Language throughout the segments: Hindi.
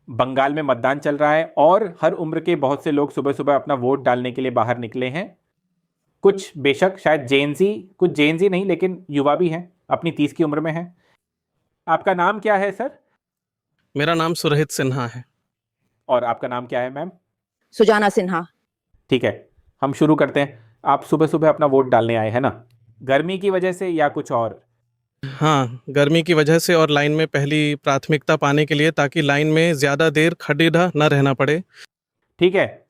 बंगाल में मतदान चल रहा है और हर उम्र के बहुत से लोग सुबह सुबह अपना वोट डालने के लिए बाहर निकले हैं। कुछ बेशक शायद जेनजी, कुछ जेनजी नहीं लेकिन युवा भी हैं, अपनी 30 की उम्र में हैं। आपका नाम क्या है सर? मेरा नाम सुरहित सिन्हा है। और आपका नाम क्या है मैम? सुजाना सिन्हा। ठीक है, हम शुरू करते हैं। आप सुबह सुबह अपना वोट डालने आए हैं ना, गर्मी की वजह से या कुछ और? हाँ, गर्मी की वजह से और लाइन में पहली प्राथमिकता पाने के लिए, ताकि लाइन में ज़्यादा देर खड़ीदा न रहना पड़े। ठीक है,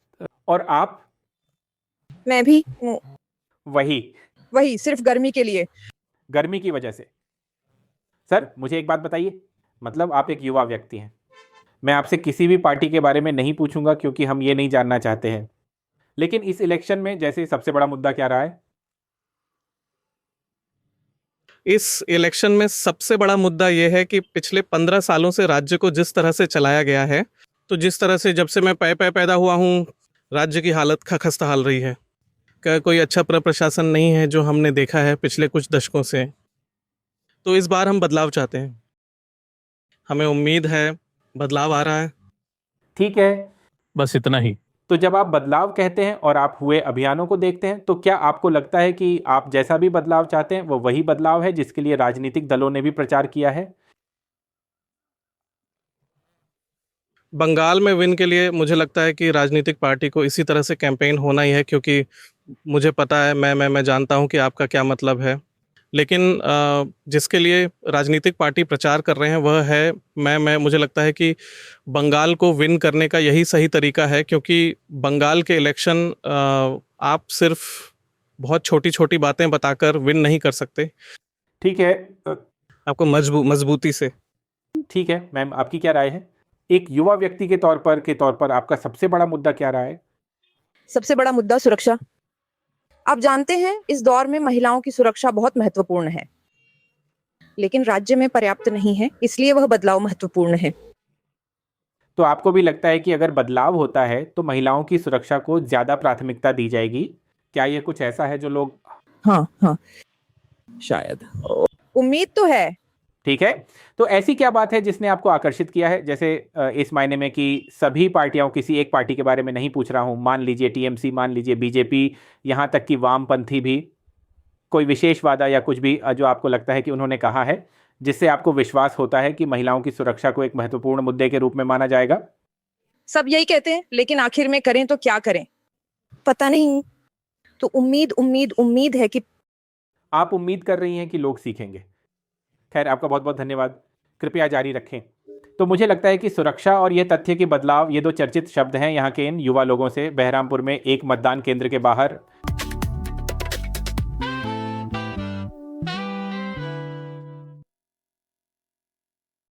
और आप? मैं भी वही सिर्फ गर्मी के लिए। गर्मी की वजह से। सर मुझे एक बात बताइए, मतलब आप एक युवा व्यक्ति हैं, मैं आपसे किसी भी पार्टी के बारे में नहीं पूछूंगा क्योंकि हम ये नहीं जानना चाहते हैं, लेकिन इस इलेक्शन में जैसे सबसे बड़ा मुद्दा क्या रहा है? इस इलेक्शन में सबसे बड़ा मुद्दा ये है कि पिछले 15 सालों से राज्य को जिस तरह से चलाया गया है, तो जिस तरह से जब से मैं पैदा हुआ हूँ, राज्य की हालत खस्ताहाल रही है। कोई अच्छा प्रशासन नहीं है जो हमने देखा है पिछले कुछ दशकों से। तो इस बार हम बदलाव चाहते हैं, हमें उम्मीद है बदलाव आ रहा है। ठीक है, बस इतना ही। तो जब आप बदलाव कहते हैं और आप हुए अभियानों को देखते हैं, तो क्या आपको लगता है कि आप जैसा भी बदलाव चाहते हैं वो वही बदलाव है जिसके लिए राजनीतिक दलों ने भी प्रचार किया है? बंगाल में विन के लिए मुझे लगता है कि राजनीतिक पार्टी को इसी तरह से कैंपेन होना ही है, क्योंकि मुझे पता है, मैं जानता हूं कि आपका क्या मतलब है। लेकिन जिसके लिए राजनीतिक पार्टी प्रचार कर रहे हैं वह है, मुझे लगता है कि बंगाल को विन करने का यही सही तरीका है, क्योंकि बंगाल के इलेक्शन आप सिर्फ बहुत छोटी छोटी बातें बताकर विन नहीं कर सकते। ठीक है, आपको मजबूती से। ठीक है मैम, आपकी क्या राय है? एक युवा व्यक्ति के तौर पर आपका सबसे बड़ा मुद्दा क्या रहा है? सबसे बड़ा मुद्दा सुरक्षा। आप जानते हैं इस दौर में महिलाओं की सुरक्षा बहुत महत्वपूर्ण है, लेकिन राज्य में पर्याप्त नहीं है, इसलिए वह बदलाव महत्वपूर्ण है। तो आपको भी लगता है कि अगर बदलाव होता है तो महिलाओं की सुरक्षा को ज्यादा प्राथमिकता दी जाएगी? क्या ये कुछ ऐसा है जो लोग? हाँ, शायद उम्मीद तो है। ठीक है, तो ऐसी क्या बात है जिसने आपको आकर्षित किया है? जैसे इस मायने में कि सभी पार्टियां, किसी एक पार्टी के बारे में नहीं पूछ रहा हूं, मान लीजिए टीएमसी, मान लीजिए बीजेपी, यहां तक कि वामपंथी भी, कोई विशेष वादा या कुछ भी जो आपको लगता है कि उन्होंने कहा है जिससे आपको विश्वास होता है कि महिलाओं की सुरक्षा को एक महत्वपूर्ण मुद्दे के रूप में माना जाएगा? सब यही कहते हैं, लेकिन आखिर में करें तो क्या करें, पता नहीं। तो उम्मीद है कि आप उम्मीद कर रही हैं कि लोग सीखेंगे। खैर, आपका बहुत बहुत धन्यवाद, कृपया जारी रखें। तो मुझे लगता है कि सुरक्षा और यह तथ्य कि बदलाव, ये दो चर्चित शब्द हैं यहाँ के इन युवा लोगों से बहरामपुर में एक मतदान केंद्र के बाहर